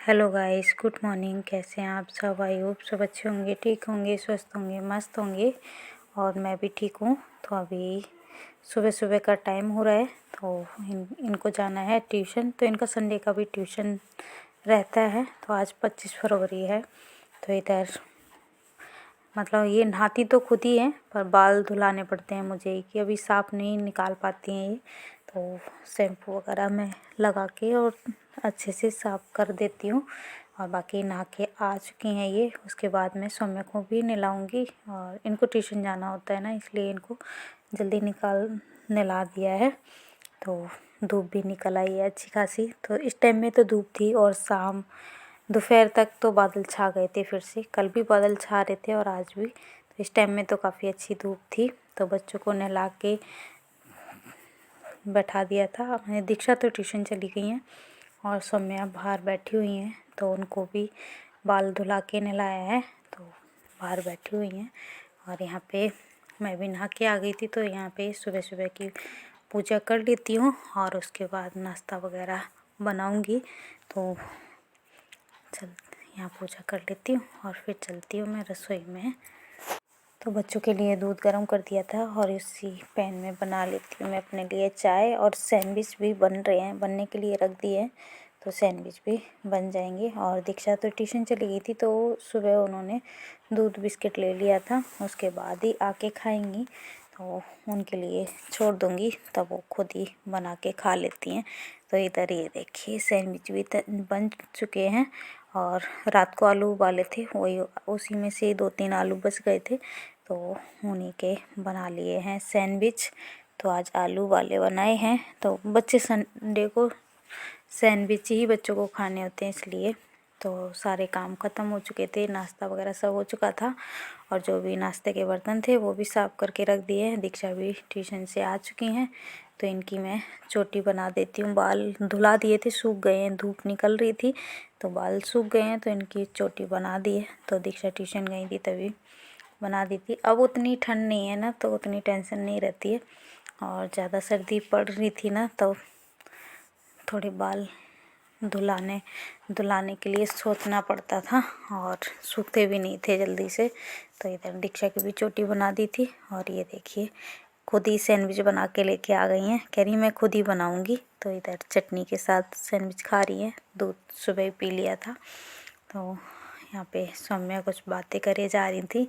Hello guys, good morning. कैसे हैं आप सब? आई होप सब अच्छे होंगे, ठीक होंगे, स्वस्थ होंगे, मस्त होंगे। और मैं भी ठीक हूँ। तो अभी सुबह सुबह का टाइम हो रहा है। तो इनको जाना है ट्यूशन। तो इनका संडे का भी ट्यूशन रहता है। तो आज 25 फरवरी है। तो इधर मतलब ये नहाती तो खुद ही है, पर बाल धुलाने पड़ते हैं मुझे कि अभी साफ़ नहीं निकाल पाती हैं ये। तो शैम्पू वगैरह मैं लगा के और अच्छे से साफ़ कर देती हूँ। और बाकी नहा के आ चुकी हैं ये। उसके बाद मैं सौम्या को भी नहलाऊँगी। और इनको ट्यूशन जाना होता है ना, इसलिए इनको जल्दी नहला दिया है। तो धूप भी निकल आई है अच्छी खासी। तो इस टाइम में तो धूप थी, और शाम दोपहर तक तो बादल छा गए थे फिर से। कल भी बादल छा रहे थे और आज भी। तो इस टाइम में तो काफ़ी अच्छी धूप थी। तो बच्चों को नहला के बैठा दिया था। मैंने दीक्षा तो ट्यूशन चली गई हैं, और सौम्या बाहर बैठी हुई हैं। तो उनको भी बाल धुला के नहलाया है। तो बाहर बैठी हुई हैं। और यहाँ पे मैं भी नहा के आ गई थी। तो यहाँ पे सुबह सुबह की पूजा कर लेती हूँ, और उसके बाद नाश्ता वगैरह बनाऊँगी। तो चल यहाँ पूजा कर लेती हूँ, और फिर चलती हूँ मैं रसोई में। तो बच्चों के लिए दूध गर्म कर दिया था, और इसी पैन में बना लेती हूँ मैं अपने लिए चाय। और सैंडविच भी बन रहे हैं, बनने के लिए रख दिए हैं। तो सैंडविच भी बन जाएंगे। और दीक्षा तो ट्यूशन चली गई थी, तो सुबह उन्होंने दूध बिस्किट ले लिया था, उसके बाद ही आके खाएंगी। तो उनके लिए छोड़ दूँगी, तब वो खुद ही बना के खा लेती हैं। तो इधर ये देखिए सैंडविच भी बन चुके हैं। और रात को आलू उबाले थे, वही उसी में से 2-3 आलू बच गए थे। तो उन्हीं के बना लिए हैं सैंडविच। तो आज आलू वाले बनाए हैं। तो बच्चे संडे को सैंडविच ही बच्चों को खाने होते हैं, इसलिए। तो सारे काम ख़त्म हो चुके थे, नाश्ता वगैरह सब हो चुका था। और जो भी नाश्ते के बर्तन थे वो भी साफ़ करके रख दिए हैं। दीक्षा भी ट्यूशन से आ चुकी हैं। तो इनकी मैं चोटी बना देती हूँ। बाल धुला दिए थे, सूख गए हैं, धूप निकल रही थी तो बाल सूख गए हैं। तो इनकी चोटी बना दी है। तो दीक्षा ट्यूशन गई थी तभी बना दी थी। अब उतनी ठंड नहीं है ना, तो उतनी टेंशन नहीं रहती है। और ज़्यादा सर्दी पड़ रही थी ना, तो थोड़े बाल धुलाने के लिए सोचना पड़ता था, और सूखते भी नहीं थे जल्दी से। तो इधर दीक्षा की भी चोटी बना दी थी। और ये देखिए खुद ही सैंडविच बना के लेके आ गई हैं, कह रही मैं खुद ही बनाऊंगी। तो इधर चटनी के साथ सैंडविच खा रही हैं। दूध सुबह ही पी लिया था। तो यहाँ पे सौम्या कुछ बातें करे जा रही थी।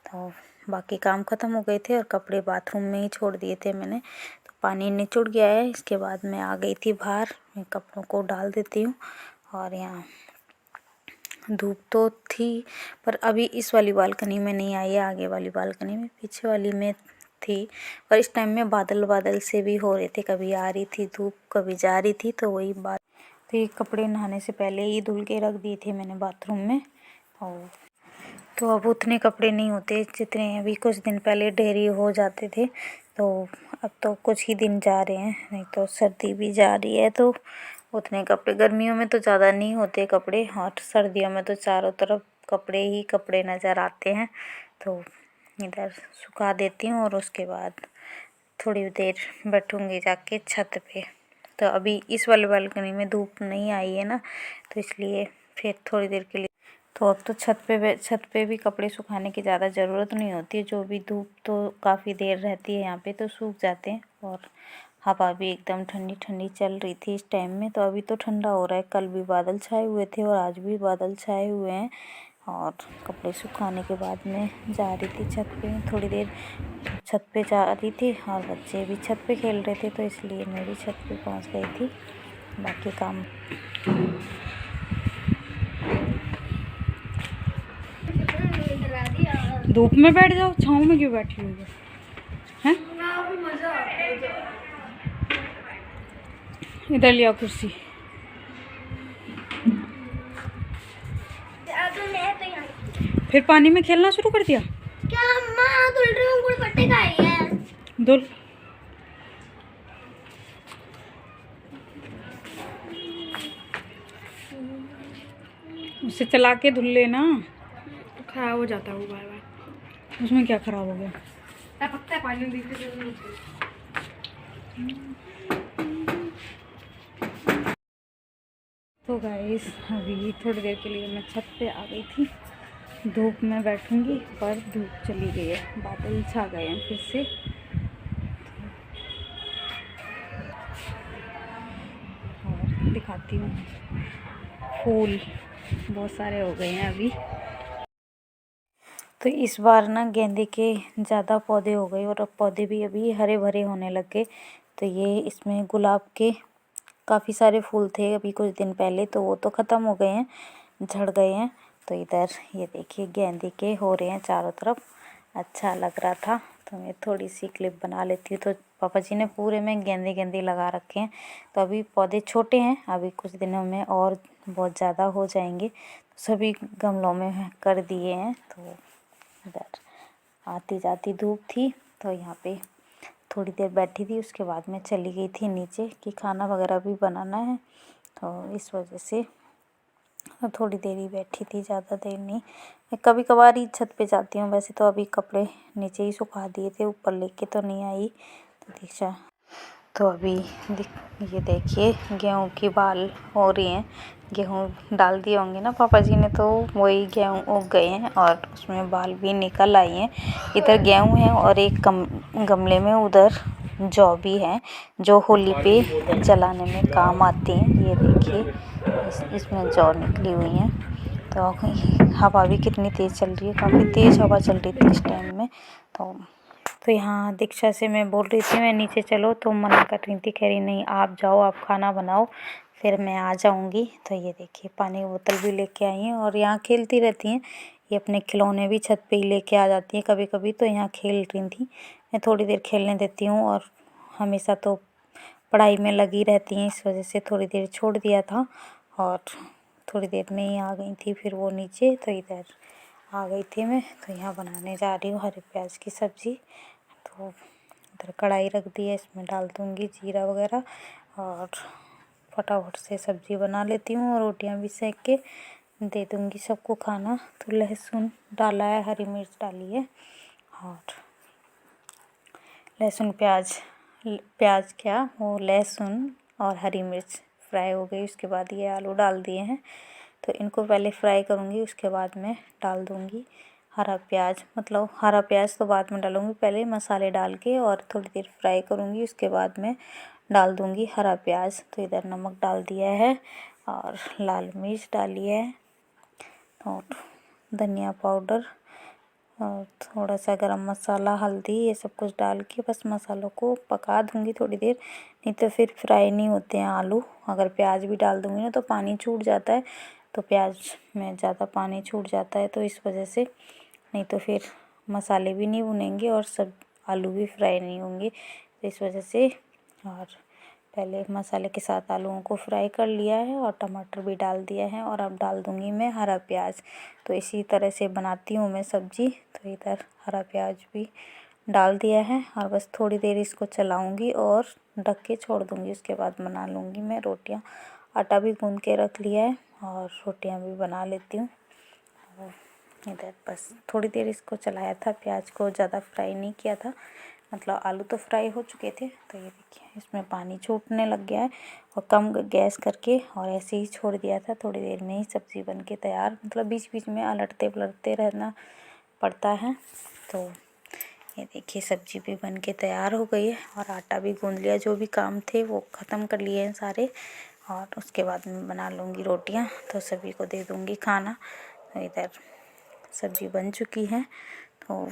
तो बाकी काम ख़त्म हो गए थे, और कपड़े बाथरूम में ही छोड़ दिए थे मैंने। तो पानी निचुड़ गया है। इसके बाद मैं आ गई थी बाहर, मैं कपड़ों को डाल देती हूँ। और यहाँ धूप तो थी, पर अभी इस वाली बालकनी में नहीं आई है, आगे वाली बालकनी में, पीछे वाली में थी। और इस टाइम में बादल बादल से भी हो रहे थे, कभी आ रही थी धूप, कभी जा रही थी। तो वही बात। तो ये कपड़े नहाने से पहले ही धुल के रख दिए थे मैंने बाथरूम में। और तो अब उतने कपड़े नहीं होते जितने अभी कुछ दिन पहले ढेरी हो जाते थे। तो अब तो कुछ ही दिन जा रहे हैं, नहीं तो सर्दी भी जा रही है। तो उतने कपड़े गर्मियों में तो ज़्यादा नहीं होते कपड़े, और सर्दियों में तो चारों तरफ कपड़े ही कपड़े नज़र आते हैं। तो इधर सुखा देती हूँ, और उसके बाद थोड़ी देर बैठूँगी जाके छत पे। तो अभी इस वाले बालकनी में धूप नहीं आई है ना, तो इसलिए फिर थोड़ी देर के लिए। तो अब तो छत पे भी कपड़े सुखाने की ज़्यादा ज़रूरत नहीं होती है। जो भी धूप तो काफ़ी देर रहती है यहाँ पे, तो सूख जाते हैं। और हवा भी एकदम ठंडी ठंडी चल रही थी इस टाइम में। तो अभी तो ठंडा हो रहा है। कल भी बादल छाए हुए थे, और आज भी बादल छाए हुए हैं। और कपड़े सुखाने के बाद मैं जा रही थी छत पे, थोड़ी देर छत पे जा रही थी। और बच्चे भी छत पे खेल रहे थे, तो इसलिए मैं भी छत पे पहुँच गई थी। बाकी काम धूप में बैठ जाओ, छाँव में क्यों बैठी हुई है? इधर लिया कुर्सी। फिर पानी में खेलना शुरू कर दिया क्या? अम्मा धुल रही हूँ, गुड़पट्टे खाई है। धुल। उसे चला के धुल लेना, तो खराब हो जाता है वो बार बार। उसमें क्या खराब हो गया? पकता है पानी में तो गाइस अभी थोड़ी देर के लिए मैं छत पे आ गई थी। धूप में बैठूंगी पर धूप चली गई है, बादल छा गए हैं फिर से। और दिखाती हूँ, फूल बहुत सारे हो गए हैं अभी। तो इस बार ना गेंदे के ज़्यादा पौधे हो गए और अब पौधे भी अभी हरे भरे होने लग गए। तो ये इसमें गुलाब के काफ़ी सारे फूल थे अभी कुछ दिन पहले, तो वो तो ख़त्म हो गए हैं, झड़ गए हैं। तो इधर ये देखिए गेंदे के हो रहे हैं चारों तरफ। अच्छा लग रहा था तो मैं थोड़ी सी क्लिप बना लेती हूँ। तो पापा जी ने पूरे में गेंदे गेंदे लगा रखे हैं। तो अभी पौधे छोटे हैं, अभी कुछ दिनों में और बहुत ज़्यादा हो जाएंगे। सभी गमलों में कर दिए हैं। तो इधर आती जाती धूप थी तो यहाँ पे थोड़ी देर बैठी थी, उसके बाद मैं चली गई थी नीचे कि खाना वगैरह भी बनाना है। तो इस वजह से थोड़ी देर ही बैठी थी, ज़्यादा देर नहीं। मैं कभी कभार ही छत पे जाती हूँ, वैसे तो अभी कपड़े नीचे ही सुखा दिए थे, ऊपर लेके तो नहीं आई। तो दीक्षा तो अभी ये देखिए गेहूं की बाल हो रही हैं। गेहूं डाल दिए होंगे ना पापा जी ने, तो वही गेहूं उग गए हैं और उसमें बाल भी निकल आई हैं। इधर गेहूं है और एक गमले में उधर जौ भी है, जो होली पे जलाने में काम आती हैं। ये देखिए इसमें जौ निकली हुई हैं। तो हवा भी कितनी तेज़ चल रही है, काफ़ी तेज़ हवा चल रही थी इस टाइम में। तो यहाँ दीक्षा से मैं बोल रही थी मैं नीचे चलो, तो मना कर रही थी, कह रही नहीं आप जाओ, आप खाना बनाओ फिर मैं आ जाऊँगी। तो ये देखिए पानी की बोतल भी लेके आई हैं और यहाँ खेलती रहती हैं। ये अपने खिलौने भी छत पे ही लेके आ जाती हैं कभी कभी, तो यहाँ खेल रही थी। मैं थोड़ी देर खेलने देती हूँ और हमेशा तो पढ़ाई में लगी रहती हैं, इस वजह से थोड़ी देर छोड़ दिया था और थोड़ी देर में ही आ गई थी फिर वो नीचे। तो इधर आ गई थी मैं, तो यहाँ बनाने जा रही हूँ हरे प्याज की सब्ज़ी। तो इधर कढ़ाई रख दी है, इसमें डाल दूँगी जीरा वगैरह और फटाफट से सब्ज़ी बना लेती हूँ और रोटियाँ भी सेक के दे दूँगी सबको खाना। तो लहसुन डाला है, हरी मिर्च डाली है और लहसुन प्याज क्या वो लहसुन और हरी मिर्च फ्राई हो गई। उसके बाद ये आलू डाल दिए हैं, तो इनको पहले फ्राई करूँगी, उसके बाद मैं डाल दूँगी हरा प्याज। मतलब हरा प्याज तो बाद में डालूँगी, पहले मसाले डाल के और थोड़ी देर फ्राई करूँगी, उसके बाद मैं डाल दूँगी हरा प्याज। तो इधर नमक डाल दिया है और लाल मिर्च डाली है और धनिया पाउडर और थोड़ा सा गरम मसाला, हल्दी, ये सब कुछ डाल के बस मसालों को पका दूँगी थोड़ी देर, नहीं तो फिर फ्राई नहीं होते हैं आलू। अगर प्याज भी डाल दूँगी ना तो पानी छूट जाता है, तो प्याज में ज़्यादा पानी छूट जाता है, तो इस वजह से, नहीं तो फिर मसाले भी नहीं भुनेंगे और सब आलू भी फ्राई नहीं होंगे, तो इस वजह से। और पहले मसाले के साथ आलूओं को फ्राई कर लिया है और टमाटर भी डाल दिया है और अब डाल दूँगी मैं हरा प्याज। तो इसी तरह से बनाती हूँ मैं सब्ज़ी। तो इधर हरा प्याज भी डाल दिया है और बस थोड़ी देर इसको चलाऊँगी और ढक के छोड़ दूँगी, उसके बाद बना लूँगी मैं रोटियाँ। आटा भी गूँध के रख लिया है और रोटियाँ भी बना लेती हूँ। इधर बस थोड़ी देर इसको चलाया था, प्याज को ज़्यादा फ्राई नहीं किया था, मतलब आलू तो फ्राई हो चुके थे। तो ये देखिए इसमें पानी छूटने लग गया है और कम गैस करके और ऐसे ही छोड़ दिया था। थोड़ी देर में ही सब्ज़ी बन के तैयार, मतलब बीच बीच में अलटते पलटते रहना पड़ता है। तो ये देखिए सब्ज़ी भी बन के तैयार हो गई है और आटा भी गूँध लिया, जो भी काम थे वो ख़त्म कर लिए हैं सारे। और उसके बाद मैं बना लूँगी रोटियाँ, तो सभी को दे दूँगी खाना। तो इधर सब्ज़ी बन चुकी है। तो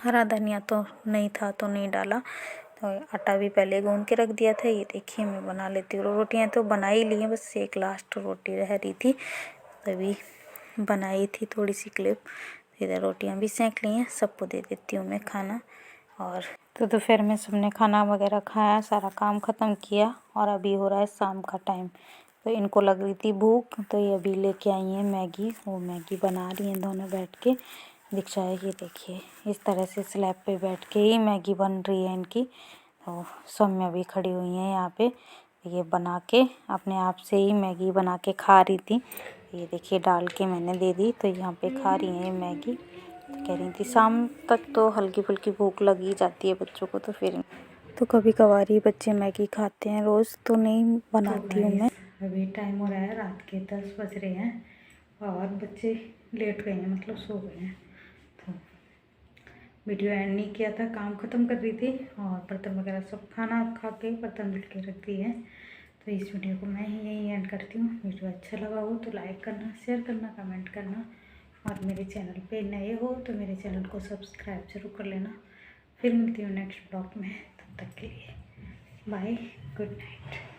हरा धनिया तो नहीं था तो नहीं डाला, तो आटा भी पहले गूँध के रख दिया था। ये देखिए मैं बना लेती हूँ रोटियाँ, तो बना ही ली हैं, बस एक लास्ट रोटी रह रही थी, तभी बनाई थी थोड़ी सी क्लिप। इधर रोटियाँ भी सेंक ली हैं, सबको दे देती हूँ मैं खाना। और तो दोपहर में सबने खाना वगैरह खाया, सारा काम ख़त्म किया और अभी हो रहा है शाम का टाइम। तो इनको लग रही थी भूख, तो ये अभी लेके आई हैं मैगी, वो मैगी बना रही हैं दोनों बैठ के। दीक्षा है, ये देखिए इस तरह से स्लैब पे बैठ के ही मैगी बन रही है इनकी। तो सौम्या भी खड़ी हुई हैं यहाँ पे, ये बना के अपने आप से ही मैगी बना के खा रही थी। ये देखिए डाल के मैंने दे दी, तो यहाँ पे खा रही हैं ये मैगी। तो कह रही थी शाम तक तो हल्की फुल्की भूख लगी जाती है बच्चों को, तो कभी कभार ही बच्चे मैगी खाते हैं, रोज़ तो नहीं बनाती हूँ मैं। अभी टाइम हो रहा है रात के 10 बज रहे हैं और बच्चे लेट गए हैं, मतलब सो गए हैं। तो वीडियो एंड नहीं किया था, काम ख़त्म कर रही थी और बर्तन वगैरह सब खाना खा के बर्तन धुल के रख दिए हैं। तो इस वीडियो को मैं यहीं एंड करती हूँ। वीडियो अच्छा लगा हो तो लाइक करना, शेयर करना, कमेंट करना और मेरे चैनल पे नए हो तो मेरे चैनल को सब्सक्राइब जरूर कर लेना। फिर मिलती हूँ नेक्स्ट ब्लॉग में, तब तक के लिए बाय, गुड नाइट।